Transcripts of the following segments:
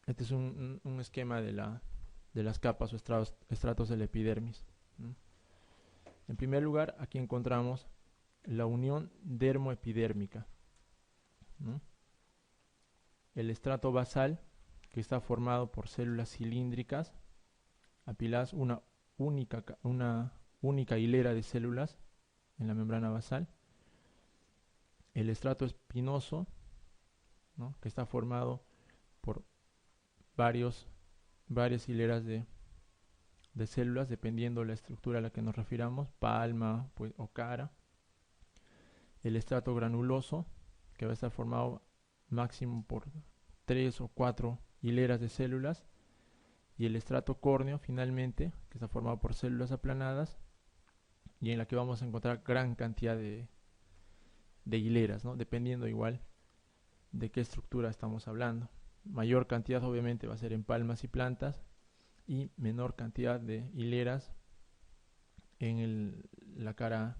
Este es un esquema de las capas o estratos de la epidermis, ¿no? En primer lugar, aquí encontramos la unión dermoepidérmica, ¿no? El estrato basal, que está formado por células cilíndricas apiladas, una única hilera de células en la membrana basal. El estrato espinoso, ¿no? Que está formado por varios, varias hileras de células, dependiendo de la estructura a la que nos refiramos, palma pues, o cara. El estrato granuloso, que va a estar formado máximo por 3 o 4 hileras de células. Y el estrato córneo, finalmente, que está formado por células aplanadas y en la que vamos a encontrar gran cantidad de hileras, ¿no? Dependiendo igual de qué estructura estamos hablando. Mayor cantidad obviamente va a ser en palmas y plantas y menor cantidad de hileras en la cara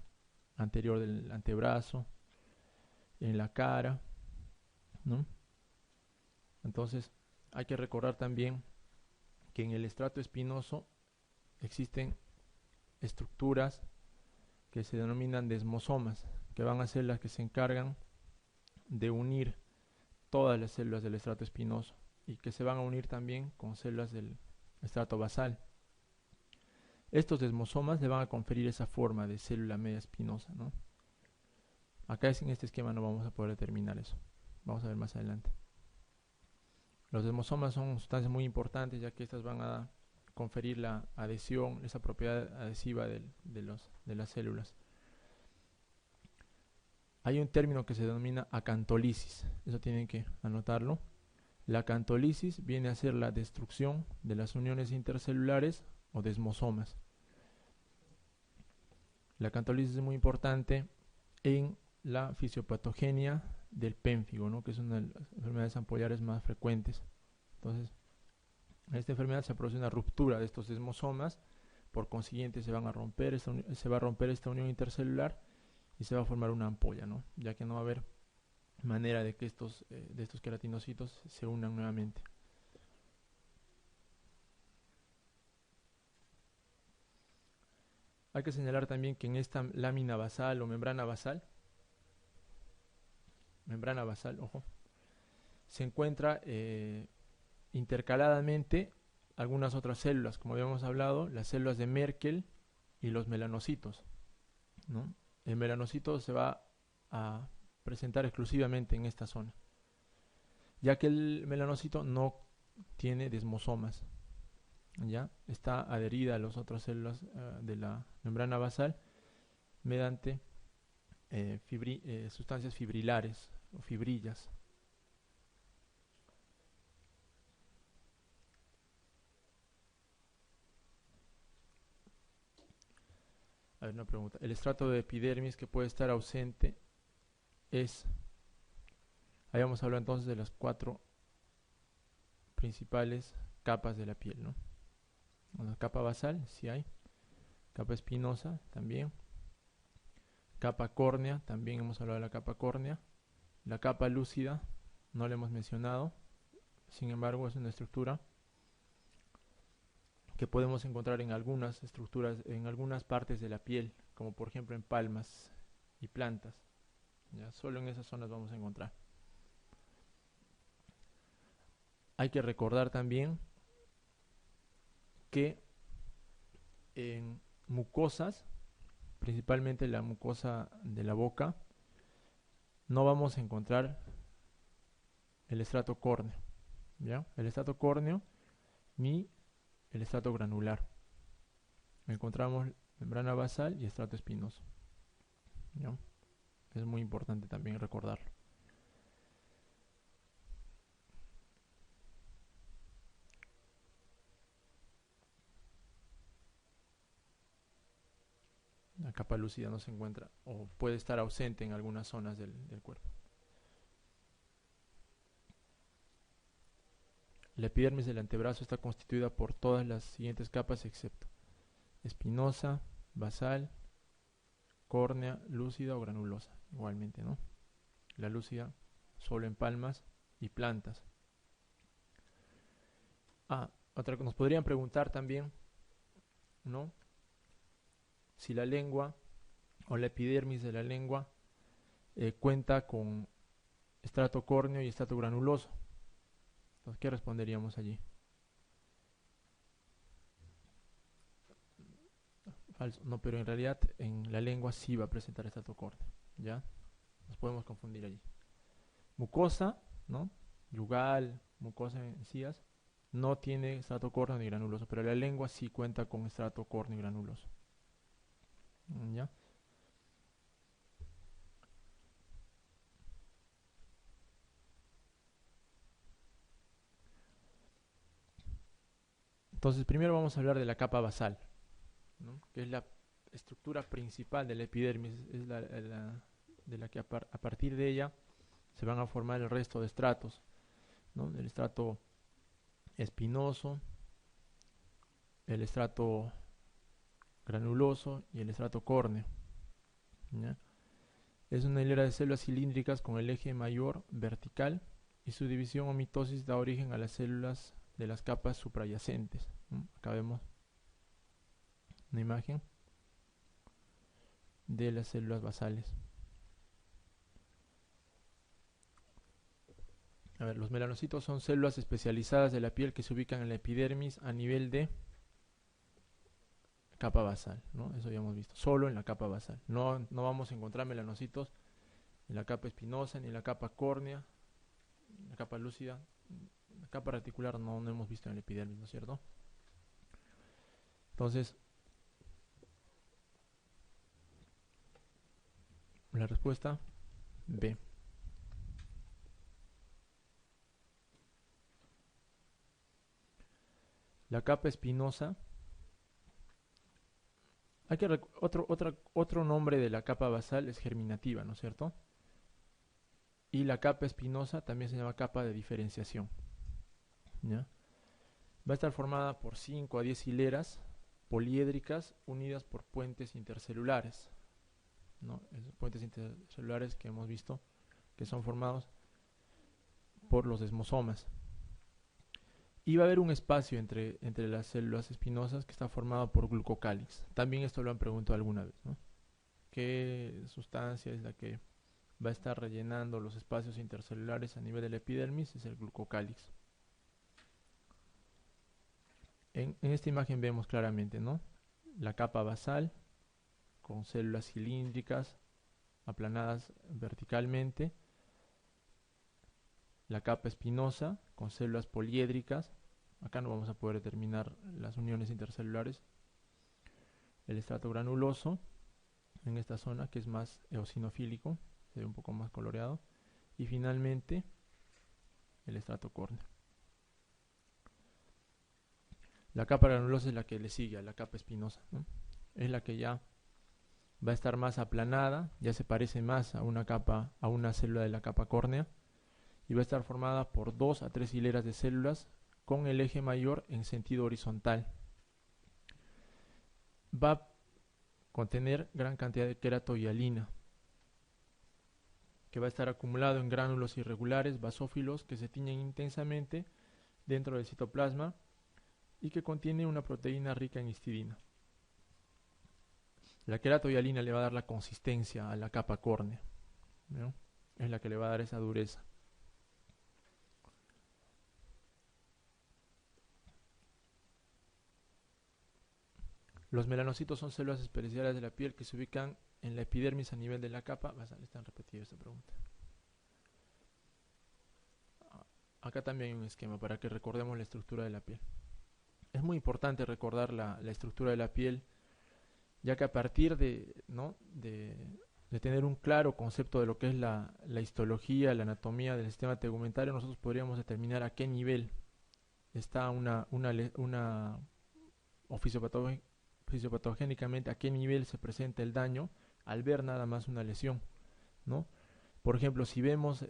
anterior del antebrazo, en la cara, ¿no? Entonces hay que recordar también que en el estrato espinoso existen estructuras que se denominan desmosomas, que van a ser las que se encargan de unir todas las células del estrato espinoso y que se van a unir también con células del estrato basal. Estos desmosomas le van a conferir esa forma de célula media espinosa, ¿no? Acá en este esquema no vamos a poder determinar eso. Vamos a ver más adelante. Los desmosomas son sustancias muy importantes ya que estas van a conferir la adhesión, esa propiedad adhesiva de las células. Hay un término que se denomina acantolisis, eso tienen que anotarlo. La acantolisis viene a ser la destrucción de las uniones intercelulares o desmosomas. La acantolisis es muy importante en la fisiopatogenia del pénfigo, ¿no? Que es una de las enfermedades ampollares más frecuentes. Entonces, en esta enfermedad se produce una ruptura de estos desmosomas, por consiguiente se va a romper esta unión intercelular y se va a formar una ampolla, ¿no? Ya que no va a haber manera de que de estos queratinocitos se unan nuevamente. Hay que señalar también que en esta lámina basal o membrana basal, ojo, se encuentra intercaladamente algunas otras células, como habíamos hablado, las células de Merkel y los melanocitos, ¿no? El melanocito se va a presentar exclusivamente en esta zona, ya que el melanocito no tiene desmosomas, ¿ya? Está adherida a las otras células de la membrana basal mediante sustancias fibrilares o fibrillas. A ver, una pregunta. El estrato de epidermis que puede estar ausente es, habíamos hablado entonces de las 4 principales capas de la piel, ¿no? La capa basal, sí hay. Capa espinosa, también. Capa córnea, también hemos hablado de la capa córnea. La capa lúcida, no la hemos mencionado. Sin embargo, es una estructura que podemos encontrar en algunas estructuras, en algunas partes de la piel, como por ejemplo en palmas y plantas. Ya, solo en esas zonas vamos a encontrar. Hay que recordar también que en mucosas, principalmente la mucosa de la boca, no vamos a encontrar el estrato córneo, ¿ya? El estrato córneo ni el estrato granular. Encontramos membrana basal y estrato espinoso, ¿ya? Es muy importante también recordarlo. La capa lúcida no se encuentra o puede estar ausente en algunas zonas del cuerpo. La epidermis del antebrazo está constituida por todas las siguientes capas excepto espinosa, basal, córnea, lúcida o granulosa. Igualmente, ¿no? La lúcida solo en palmas y plantas. Otra que nos podrían preguntar también, ¿no? Si la lengua o la epidermis de la lengua cuenta con estrato córneo y estrato granuloso. Entonces, ¿qué responderíamos allí? Falso. No, pero en realidad en la lengua sí va a presentar estrato córneo, ¿ya? Nos podemos confundir allí. Mucosa, ¿no? Yugal, mucosa en encías, no tiene estrato córneo ni granuloso, pero la lengua sí cuenta con estrato córneo y granuloso. ¿Ya? Entonces, primero vamos a hablar de la capa basal, ¿no? Que es la estructura principal de la epidermis, es de la que a partir de ella se van a formar el resto de estratos, ¿no? El estrato espinoso, el estrato granuloso y el estrato córneo, ¿ya? Es una hilera de células cilíndricas con el eje mayor vertical y su división o mitosis da origen a las células de las capas suprayacentes. Acá vemos una imagen de las células basales. A ver, los melanocitos son células especializadas de la piel que se ubican en la epidermis a nivel de capa basal, ¿no? Eso ya hemos visto, solo en la capa basal. No vamos a encontrar melanocitos en la capa espinosa, ni en la capa córnea, en la capa lúcida. La capa reticular no hemos visto en la epidermis, ¿no es cierto? Entonces, la respuesta B. La capa espinosa, otro nombre de la capa basal es germinativa, ¿no es cierto? Y la capa espinosa también se llama capa de diferenciación, ¿ya? Va a estar formada por 5 a 10 hileras poliédricas unidas por puentes intercelulares, ¿no? Esos puentes intercelulares que hemos visto que son formados por los desmosomas. Y va a haber un espacio entre las células espinosas que está formado por glucocálix. También esto lo han preguntado alguna vez, ¿no? ¿Qué sustancia es la que va a estar rellenando los espacios intercelulares a nivel de la epidermis? Es el glucocálix. En esta imagen vemos claramente, ¿no? La capa basal con células cilíndricas aplanadas verticalmente, la capa espinosa con células poliédricas, acá no vamos a poder determinar las uniones intercelulares, el estrato granuloso en esta zona que es más eosinofílico, se ve un poco más coloreado, y finalmente el estrato córneo. La capa granulosa es la que le sigue a la capa espinosa, ¿no? Es la que ya va a estar más aplanada, ya se parece más a una capa, a una célula de la capa córnea, y va a estar formada por 2 a 3 hileras de células con el eje mayor en sentido horizontal. Va a contener gran cantidad de queratohialina, que va a estar acumulado en gránulos irregulares basófilos que se tiñen intensamente dentro del citoplasma y que contiene una proteína rica en histidina. La queratohialina le va a dar la consistencia a la capa córnea, ¿no? Es la que le va a dar esa dureza. Los melanocitos son células especiales de la piel que se ubican en la epidermis a nivel de la capa basal. Están repetidas esta pregunta. Acá también hay un esquema para que recordemos la estructura de la piel. Es muy importante recordar la estructura de la piel, ya que a partir de tener un claro concepto de lo que es la histología, la anatomía del sistema tegumentario, nosotros podríamos determinar a qué nivel está una o fisiopatogénicamente a qué nivel se presenta el daño al ver nada más una lesión, ¿no? Por ejemplo, si vemos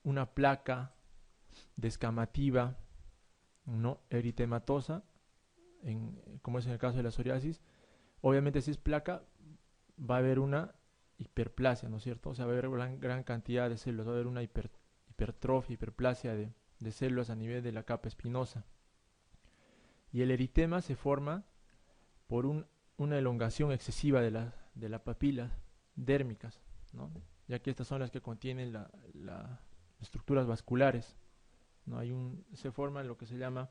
una placa descamativa, ¿no?, eritematosa, como es en el caso de la psoriasis, obviamente si es placa va a haber una hiperplasia, ¿no es cierto? O sea, va a haber gran cantidad de células, va a haber una hipertrofia, hiperplasia de células a nivel de la capa espinosa. Y el eritema se forma por una elongación excesiva de las papilas dérmicas, ¿no? Ya que estas son las que contienen las estructuras vasculares, ¿no? Se forma lo que se llama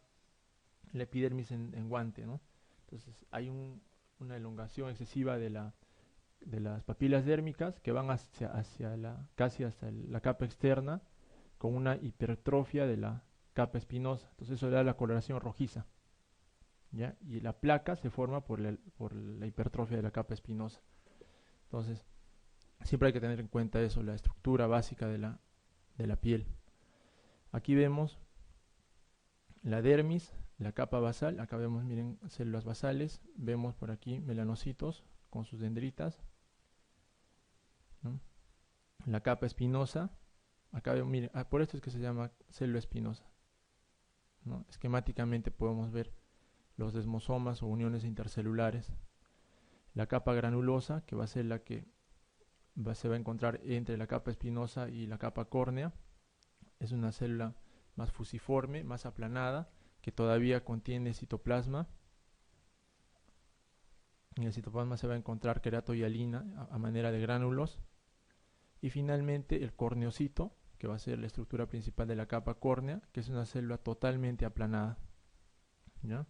la epidermis en guante, ¿no? Entonces hay una elongación excesiva de las papilas dérmicas que van casi hasta la capa externa, con una hipertrofia de la capa espinosa. Entonces eso le da la coloración rojiza, ¿ya? Y la placa se forma por la hipertrofia de la capa espinosa. Entonces siempre hay que tener en cuenta eso, la estructura básica de la piel. Aquí vemos la dermis, la capa basal. Acá vemos, miren, células basales. Vemos por aquí melanocitos con sus dendritas, ¿no? La capa espinosa. Acá vemos, miren, por esto es que se llama célula espinosa, ¿no? Esquemáticamente podemos ver los desmosomas o uniones intercelulares. La capa granulosa, que va a ser la que se va a encontrar entre la capa espinosa y la capa córnea, es una célula más fusiforme, más aplanada, que todavía contiene citoplasma. En el citoplasma se va a encontrar queratohialina a manera de gránulos. Y finalmente el corneocito, que va a ser la estructura principal de la capa córnea, que es una célula totalmente aplanada, ¿ya?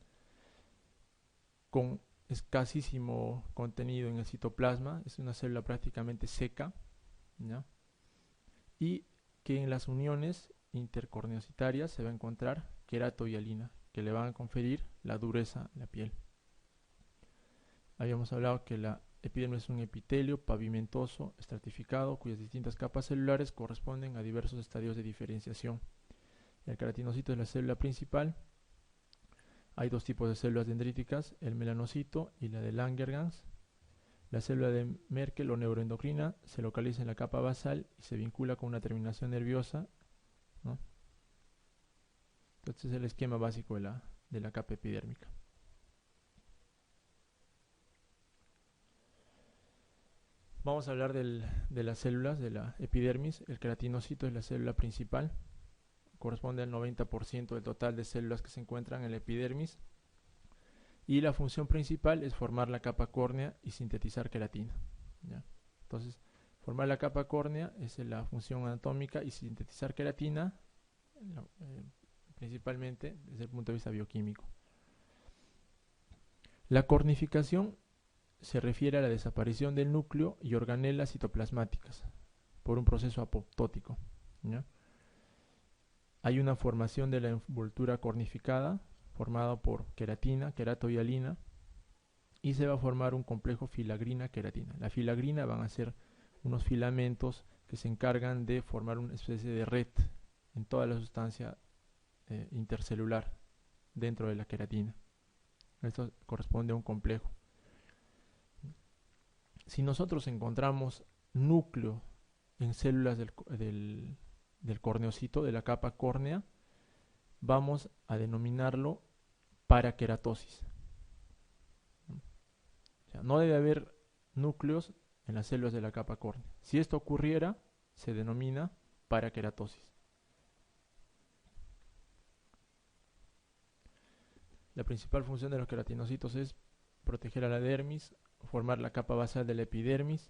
Con escasísimo contenido en el citoplasma, es una célula prácticamente seca, ¿ya? Y que en las uniones intercorneocitarias se va a encontrar queratohialina, que le van a conferir la dureza a la piel. Habíamos hablado que la epidermis es un epitelio pavimentoso, estratificado, cuyas distintas capas celulares corresponden a diversos estadios de diferenciación. El queratinocito es la célula principal. Hay dos tipos de células dendríticas, el melanocito y la de Langerhans. La célula de Merkel o neuroendocrina se localiza en la capa basal y se vincula con una terminación nerviosa, ¿no? Este es el esquema básico de la capa epidérmica. Vamos a hablar de las células de la epidermis. El queratinocito es la célula principal, corresponde al 90% del total de células que se encuentran en la epidermis, y la función principal es formar la capa córnea y sintetizar queratina, ¿ya? Entonces, formar la capa córnea es la función anatómica y sintetizar queratina principalmente desde el punto de vista bioquímico. La cornificación se refiere a la desaparición del núcleo y organelas citoplasmáticas por un proceso apoptótico, ¿ya? Hay una formación de la envoltura cornificada formada por queratina, queratohialina, y se va a formar un complejo filagrina-queratina. La filagrina van a ser unos filamentos que se encargan de formar una especie de red en toda la sustancia intercelular dentro de la queratina. Esto corresponde a un complejo. Si nosotros encontramos núcleo en células del corneocito, de la capa córnea, vamos a denominarlo paraqueratosis. O sea, no debe haber núcleos en las células de la capa córnea. Si esto ocurriera, se denomina paraqueratosis. La principal función de los queratinocitos es proteger a la dermis, formar la capa basal de la epidermis,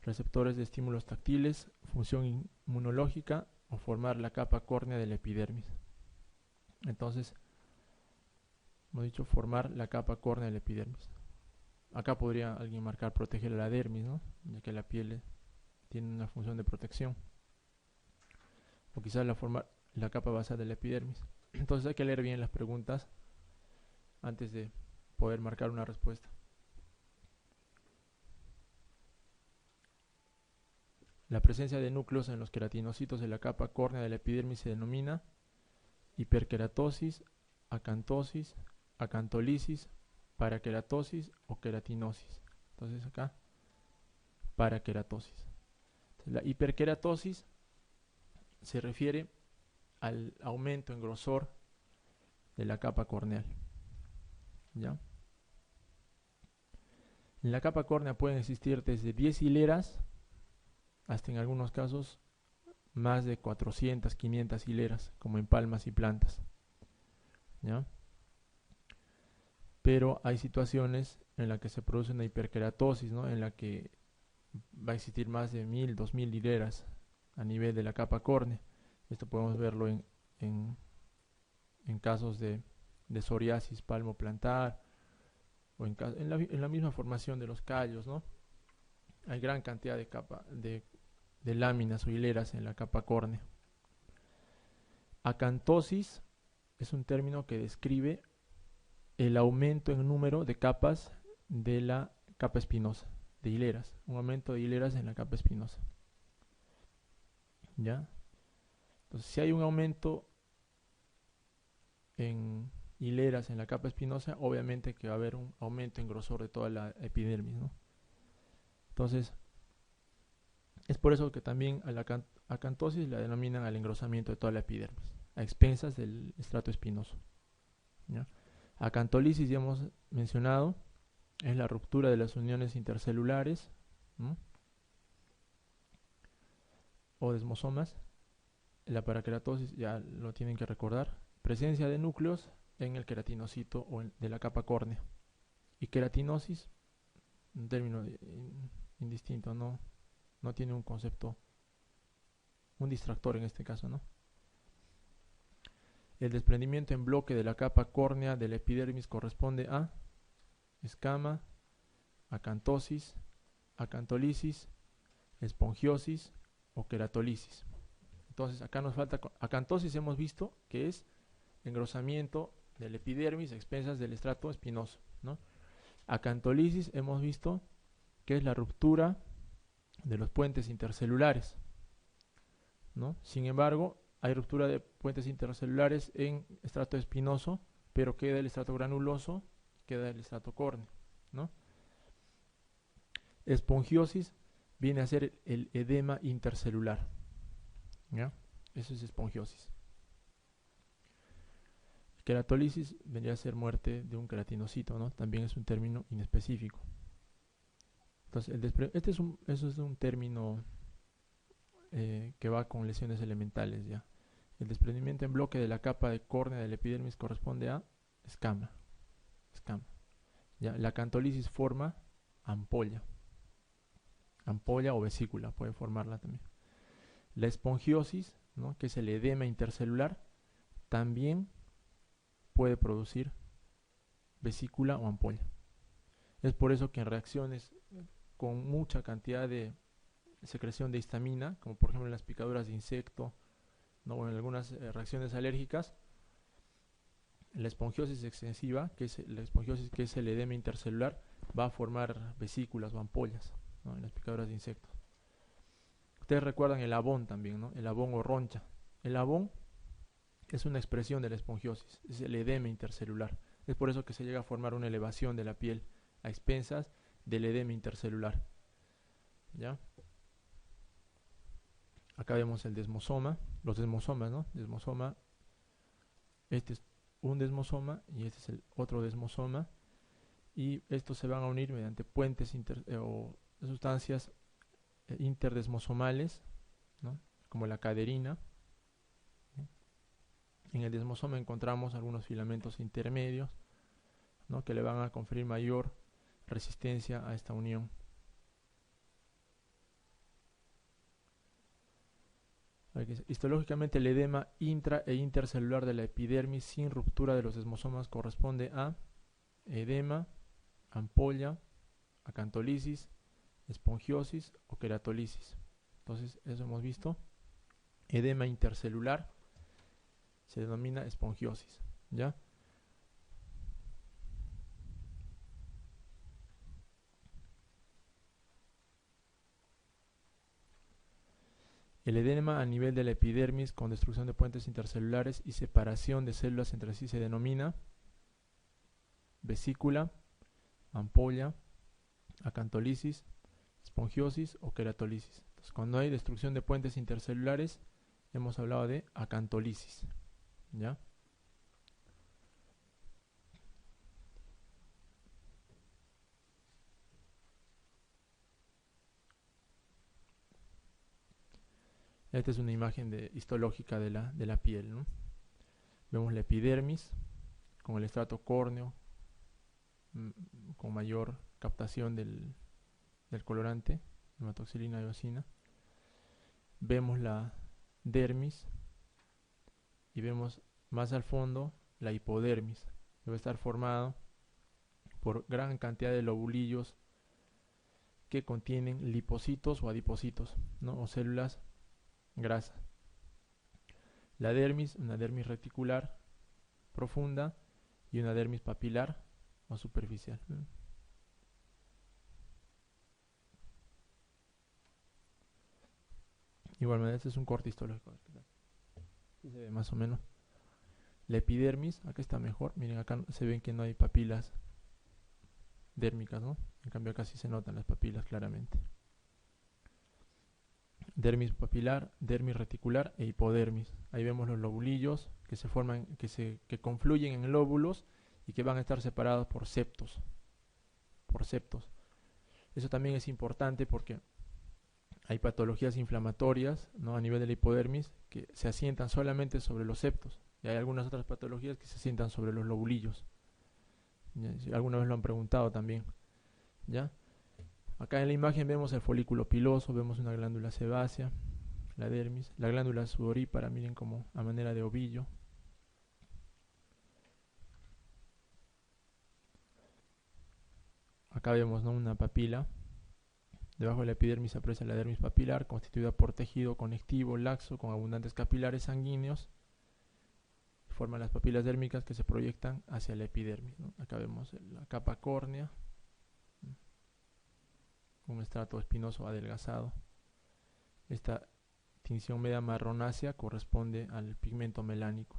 receptores de estímulos táctiles, función inmunológica o formar la capa córnea de la epidermis. Entonces, hemos dicho formar la capa córnea de la epidermis. Acá podría alguien marcar proteger a la dermis, ¿no? Ya que la piel tiene una función de protección. O quizás formar la capa basal de la epidermis. Entonces hay que leer bien las preguntas antes de poder marcar una respuesta. La presencia de núcleos en los queratinocitos de la capa córnea de la epidermis se denomina hiperqueratosis, acantosis, acantolisis, paraqueratosis o queratinosis. Entonces acá, paraqueratosis. Entonces, la hiperqueratosis se refiere al aumento en grosor de la capa corneal, ¿ya? En la capa córnea pueden existir desde 10 hileras hasta en algunos casos más de 400, 500 hileras, como en palmas y plantas, ¿ya? Pero hay situaciones en las que se produce una hiperkeratosis, ¿no? En la que va a existir más de 1000, 2000 hileras a nivel de la capa córnea. Esto podemos verlo en, en casos de psoriasis palmoplantar o en la misma formación de los callos, ¿no? Hay gran cantidad de láminas o hileras en la capa córnea. Acantosis es un término que describe el aumento en número de capas de la capa espinosa, de hileras, un aumento de hileras en la capa espinosa. ¿Ya? Entonces, si hay un aumento en hileras en la capa espinosa, obviamente que va a haber un aumento en grosor de toda la epidermis, ¿no? Entonces, es por eso que también a la acantosis la denominan al engrosamiento de toda la epidermis, a expensas del estrato espinoso, ¿ya? Acantolisis, ya hemos mencionado, es la ruptura de las uniones intercelulares, ¿no? O desmosomas. La parakeratosis ya lo tienen que recordar. Presencia de núcleos en el queratinocito o de la capa córnea. Y queratinosis, un término indistinto, no tiene un concepto, un distractor en este caso, ¿no? El desprendimiento en bloque de la capa córnea de la epidermis corresponde a escama, acantosis, acantolisis, espongiosis o queratolisis. Entonces acá nos falta acantosis, hemos visto que es engrosamiento del epidermis a expensas del estrato espinoso, ¿no? Acantolisis hemos visto que es la ruptura de los puentes intercelulares, ¿no? Sin embargo, hay ruptura de puentes intercelulares en estrato espinoso, pero queda el estrato granuloso, queda el estrato córneo, ¿no? Espongiosis viene a ser el edema intercelular, ¿ya? Eso es espongiosis. Queratolisis vendría a ser muerte de un queratinocito, ¿no? También es un término inespecífico. Entonces, eso es un término que va con lesiones elementales, ya. El desprendimiento en bloque de la capa de córnea del epidermis corresponde a escama. Ya. La acantolisis forma ampolla o vesícula, puede formarla también. La espongiosis, ¿no? Que es el edema intercelular, también puede producir vesícula o ampolla. Es por eso que en reacciones con mucha cantidad de secreción de histamina, como por ejemplo en las picaduras de insecto, ¿no? O en algunas reacciones alérgicas, la espongiosis extensiva, que es el edema intercelular, va a formar vesículas o ampollas, ¿no? En las picaduras de insectos. Ustedes recuerdan el abón también, ¿no? El abón o roncha. El abón es una expresión de la espongiosis, es el edema intercelular. Es por eso que se llega a formar una elevación de la piel a expensas del edema intercelular. ¿Ya? Acá vemos el desmosoma, los desmosomas, ¿no? Desmosoma, este es un desmosoma y este es el otro desmosoma, y estos se van a unir mediante puentes o sustancias interdesmosomales, ¿no? Como la caderina. En el desmosoma encontramos algunos filamentos intermedios, ¿no? Que le van a conferir mayor resistencia a esta unión. Histológicamente, el edema intra e intercelular de la epidermis sin ruptura de los desmosomas corresponde a edema, ampolla, acantolisis, espongiosis o queratolisis. Entonces, eso hemos visto. Edema intercelular se denomina espongiosis, ¿ya? El edema a nivel de la epidermis con destrucción de puentes intercelulares y separación de células entre sí se denomina vesícula, ampolla, acantolisis, espongiosis o queratolisis. Entonces, cuando hay destrucción de puentes intercelulares, hemos hablado de acantolisis, ¿ya? Esta es una imagen histológica de la piel, ¿no? Vemos la epidermis con el estrato córneo, con mayor captación del colorante, hematoxilina y eosina. Vemos la dermis y vemos más al fondo la hipodermis. Debe estar formado por gran cantidad de lobulillos que contienen lipocitos o adipocitos, ¿no? O células grasas. La dermis, una dermis reticular profunda y una dermis papilar o superficial. Igualmente, este es un corte histológico. Aquí se ve más o menos. La epidermis, acá está mejor. Miren, acá se ven que no hay papilas dérmicas, ¿no? En cambio acá sí se notan las papilas claramente. Dermis papilar, dermis reticular e hipodermis. Ahí vemos los lobulillos que se forman, que confluyen en lóbulos y que van a estar separados por septos. Eso también es importante porque hay patologías inflamatorias, ¿no? A nivel de la hipodermis que se asientan solamente sobre los septos. Y hay algunas otras patologías que se asientan sobre los lobulillos. Alguna vez lo han preguntado también. ¿Ya? Acá en la imagen vemos el folículo piloso, vemos una glándula sebácea, la dermis, la glándula sudorípara, miren como a manera de ovillo. Acá vemos, ¿no?, una papila. Debajo de la epidermis se aprecia la dermis papilar, constituida por tejido conectivo laxo con abundantes capilares sanguíneos. Forman las papilas dérmicas que se proyectan hacia la epidermis, ¿no? Acá vemos la capa córnea, un estrato espinoso adelgazado. Esta tinción media marronácea corresponde al pigmento melánico.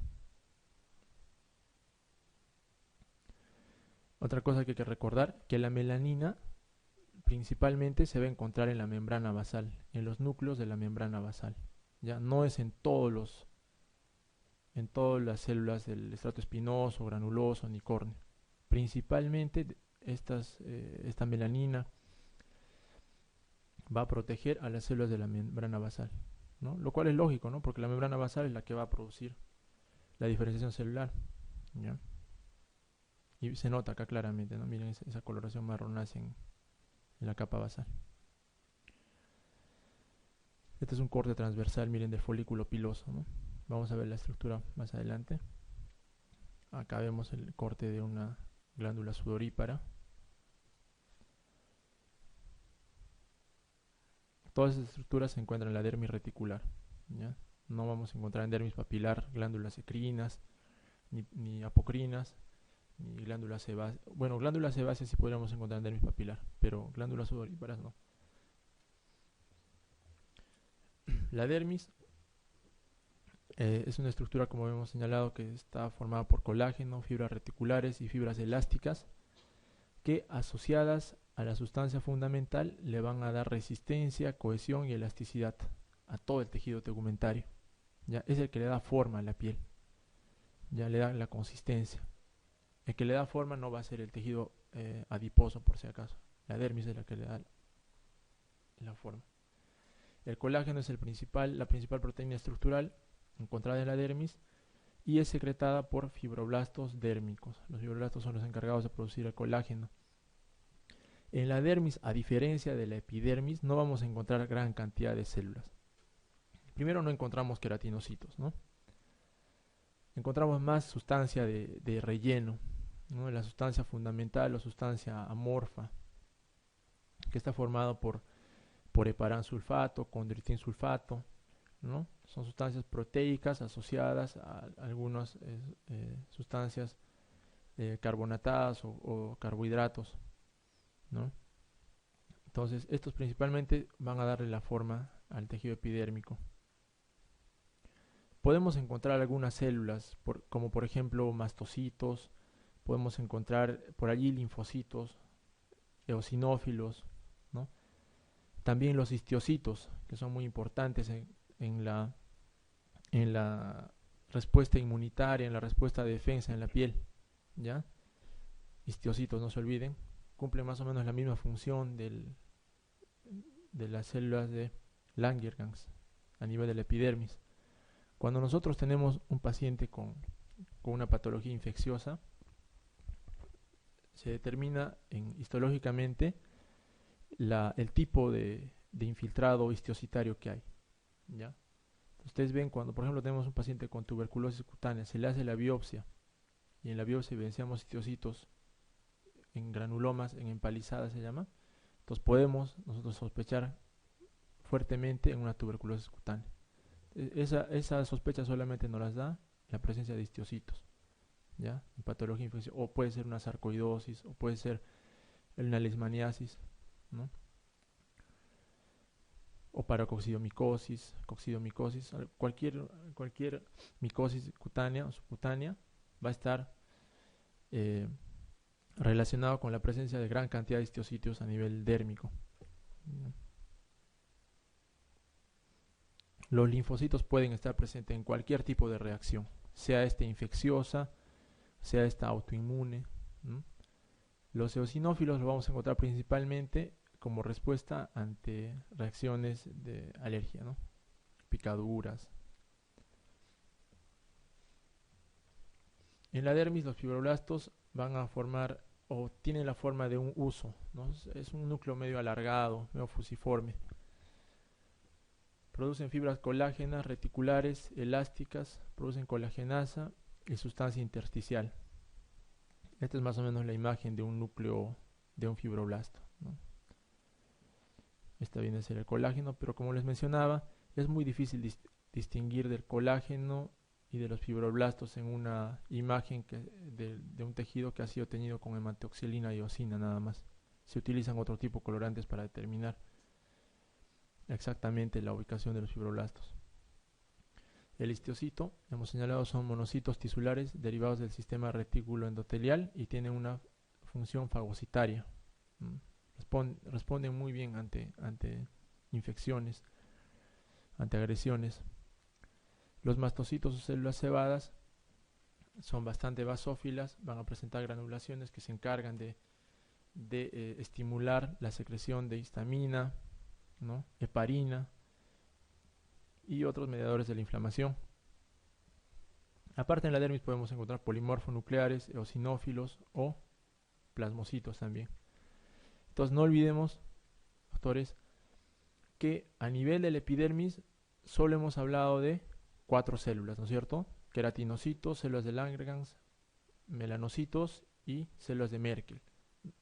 Otra cosa que hay que recordar, que la melanina principalmente se va a encontrar en la membrana basal, en los núcleos de la membrana basal. Ya no es en todas las células del estrato espinoso, granuloso ni córneo. Principalmente esta melanina va a proteger a las células de la membrana basal, ¿no? Lo cual es lógico, ¿no? Porque la membrana basal es la que va a producir la diferenciación celular, ¿ya? Y se nota acá claramente, ¿no? Miren esa coloración marronácea en la capa basal. Este es un corte transversal, miren, del folículo piloso, ¿no? Vamos a ver la estructura más adelante. Acá vemos el corte de una glándula sudorípara. Todas esas estructuras se encuentran en la dermis reticular, ¿ya? No vamos a encontrar en dermis papilar glándulas secrinas, ni apocrinas, ni glándulas sebáceas. Bueno, glándulas sebáceas sí podríamos encontrar en dermis papilar, pero glándulas sudoríparas no. La dermis es una estructura, como hemos señalado, que está formada por colágeno, fibras reticulares y fibras elásticas que, asociadas a la sustancia fundamental, le van a dar resistencia, cohesión y elasticidad a todo el tejido tegumentario. ¿Ya? Es el que le da forma a la piel, ya le da la consistencia. El que le da forma no va a ser el tejido adiposo, por si acaso. La dermis es la que le da la forma. El colágeno es la principal proteína estructural encontrada en la dermis y es secretada por fibroblastos dérmicos. Los fibroblastos son los encargados de producir el colágeno. En la dermis, a diferencia de la epidermis, no vamos a encontrar gran cantidad de células. Primero, no encontramos queratinocitos, ¿no? Encontramos más sustancia de relleno, ¿no? La sustancia fundamental o sustancia amorfa, que está formado por heparán sulfato, condritin sulfato, ¿no? Son sustancias proteicas asociadas a algunas sustancias carbonatadas o carbohidratos, ¿no? Entonces, estos principalmente van a darle la forma al tejido epidérmico. Podemos encontrar algunas células, como por ejemplo mastocitos, podemos encontrar por allí linfocitos, eosinófilos, ¿no? También los histiocitos, que son muy importantes en la respuesta inmunitaria, en la respuesta de defensa en la piel, ¿ya? Histiocitos, no se olviden, cumplen más o menos la misma función de las células de Langerhans a nivel de la epidermis. Cuando nosotros tenemos un paciente con una patología infecciosa, se determina histológicamente el tipo de infiltrado histiocitario que hay, ¿ya? Ustedes ven cuando, por ejemplo, tenemos un paciente con tuberculosis cutánea, se le hace la biopsia y en la biopsia evidenciamos histocitos en granulomas, en empalizadas se llama. Entonces podemos nosotros sospechar fuertemente en una tuberculosis cutánea. Esa sospecha solamente nos las da la presencia de histocitos, ¿ya? En patología infecciosa, o puede ser una sarcoidosis, o puede ser una leishmaniasis, ¿no? O paracoccidomicosis, coccidomicosis, cualquier micosis cutánea o subcutánea va a estar relacionado con la presencia de gran cantidad de histocitos a nivel dérmico. Los linfocitos pueden estar presentes en cualquier tipo de reacción, sea esta infecciosa, sea esta autoinmune, ¿no? Los eosinófilos los vamos a encontrar principalmente como respuesta ante reacciones de alergia, ¿no? Picaduras. En la dermis los fibroblastos van a formar o tienen la forma de un huso, ¿no? Es un núcleo medio alargado, medio fusiforme. Producen fibras colágenas, reticulares, elásticas, producen colagenasa y sustancia intersticial. Esta es más o menos la imagen de un núcleo de un fibroblasto, ¿no? Esta viene a ser el colágeno, pero como les mencionaba, es muy difícil distinguir del colágeno y de los fibroblastos en una imagen de un tejido que ha sido teñido con hematoxilina y eosina nada más. Se utilizan otro tipo de colorantes para determinar exactamente la ubicación de los fibroblastos. El histocito, hemos señalado, son monocitos tisulares derivados del sistema retículo endotelial y tienen una función fagocitaria. Responden muy bien ante infecciones, ante agresiones. Los mastocitos o células cebadas son bastante basófilas, van a presentar granulaciones que se encargan de estimular la secreción de histamina, ¿no? Heparina y otros mediadores de la inflamación. Aparte en la dermis podemos encontrar polimorfonucleares, eosinófilos o plasmocitos también. Entonces no olvidemos, doctores, que a nivel de la epidermis solo hemos hablado de 4 células, ¿no es cierto? Queratinocitos, células de Langerhans, melanocitos y células de Merkel.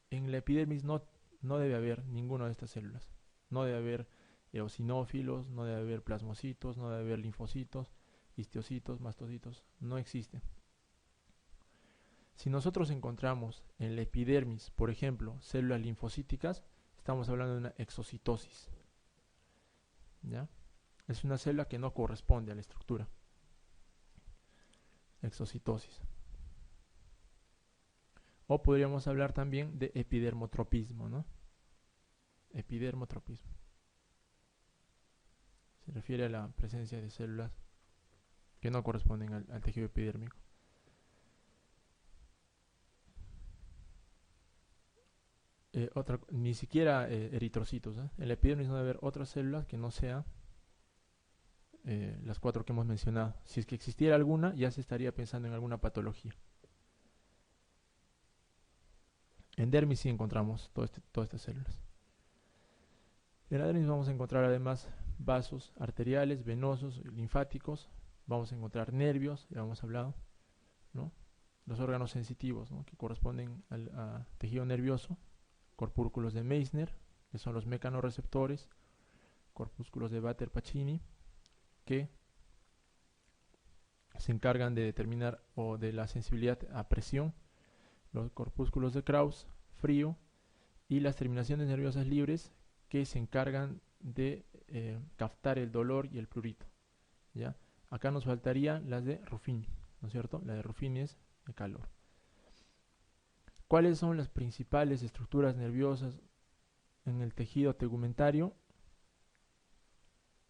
En la epidermis no debe haber ninguna de estas células. No debe haber eosinófilos, no debe haber plasmocitos, no debe haber linfocitos, histiocitos, mastocitos, no existen. Si nosotros encontramos en la epidermis, por ejemplo, células linfocíticas, estamos hablando de una exocitosis, ¿ya? Es una célula que no corresponde a la estructura. Exocitosis. O podríamos hablar también de epidermotropismo, ¿no? Epidermotropismo. Se refiere a la presencia de células que no corresponden al tejido epidérmico. Ni siquiera eritrocitos, ¿eh? En la epidermis no debe haber otras células que no sean las 4 que hemos mencionado. Si es que existiera alguna, ya se estaría pensando en alguna patología. En dermis sí encontramos todas estas células. En la dermis vamos a encontrar además vasos arteriales, venosos, linfáticos. Vamos a encontrar nervios, ya hemos hablado, ¿no? Los órganos sensitivos, ¿no? Que corresponden al tejido nervioso. Corpúsculos de Meissner, que son los mecanorreceptores. Corpúsculos de Batter-Pacini, que se encargan de determinar o de la sensibilidad a presión. Los corpúsculos de Krauss, frío, y las terminaciones nerviosas libres que se encargan de captar el dolor y el prurito, ¿ya? Acá nos faltarían las de Ruffini, ¿no es cierto? La de Ruffini es de calor. ¿Cuáles son las principales estructuras nerviosas en el tejido tegumentario?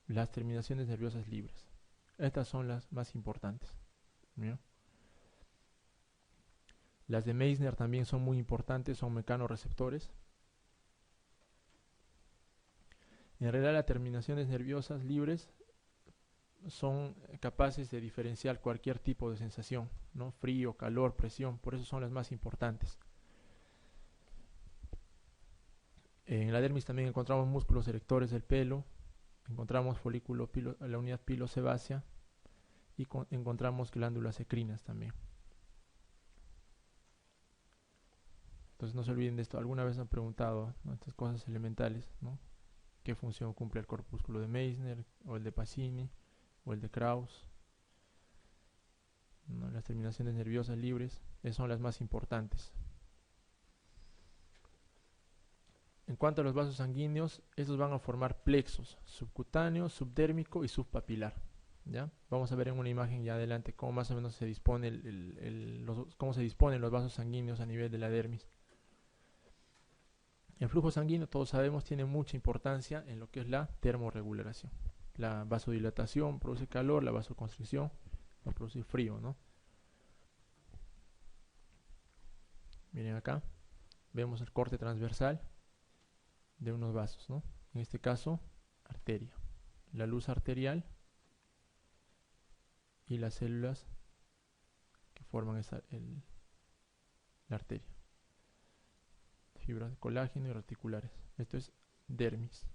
Las terminaciones nerviosas libres. Estas son las más importantes, ¿ya? Las de Meissner también son muy importantes, son mecanorreceptores. En realidad las terminaciones nerviosas libres son capaces de diferenciar cualquier tipo de sensación, ¿no? Frío, calor, presión, por eso son las más importantes. En la dermis también encontramos músculos erectores del pelo, encontramos la unidad pilosebácea y encontramos glándulas ecrinas también. Entonces no se olviden de esto. Alguna vez han preguntado, ¿no?, estas cosas elementales, ¿no? ¿Qué función cumple el corpúsculo de Meissner o el de Pacini o el de Krauss? ¿No? Las terminaciones nerviosas libres, esas son las más importantes. En cuanto a los vasos sanguíneos, estos van a formar plexos, subcutáneo, subdérmico y subpapilar. ¿Ya? Vamos a ver en una imagen ya adelante cómo más o menos se dispone cómo se disponen los vasos sanguíneos a nivel de la dermis. El flujo sanguíneo, todos sabemos, tiene mucha importancia en lo que es la termorregulación. La vasodilatación produce calor, la vasoconstricción va a producir frío, ¿no? Miren acá, vemos el corte transversal de unos vasos, ¿no? En este caso, arteria. La luz arterial y las células que forman la arteria. Fibras de colágeno y reticulares. Esto es dermis.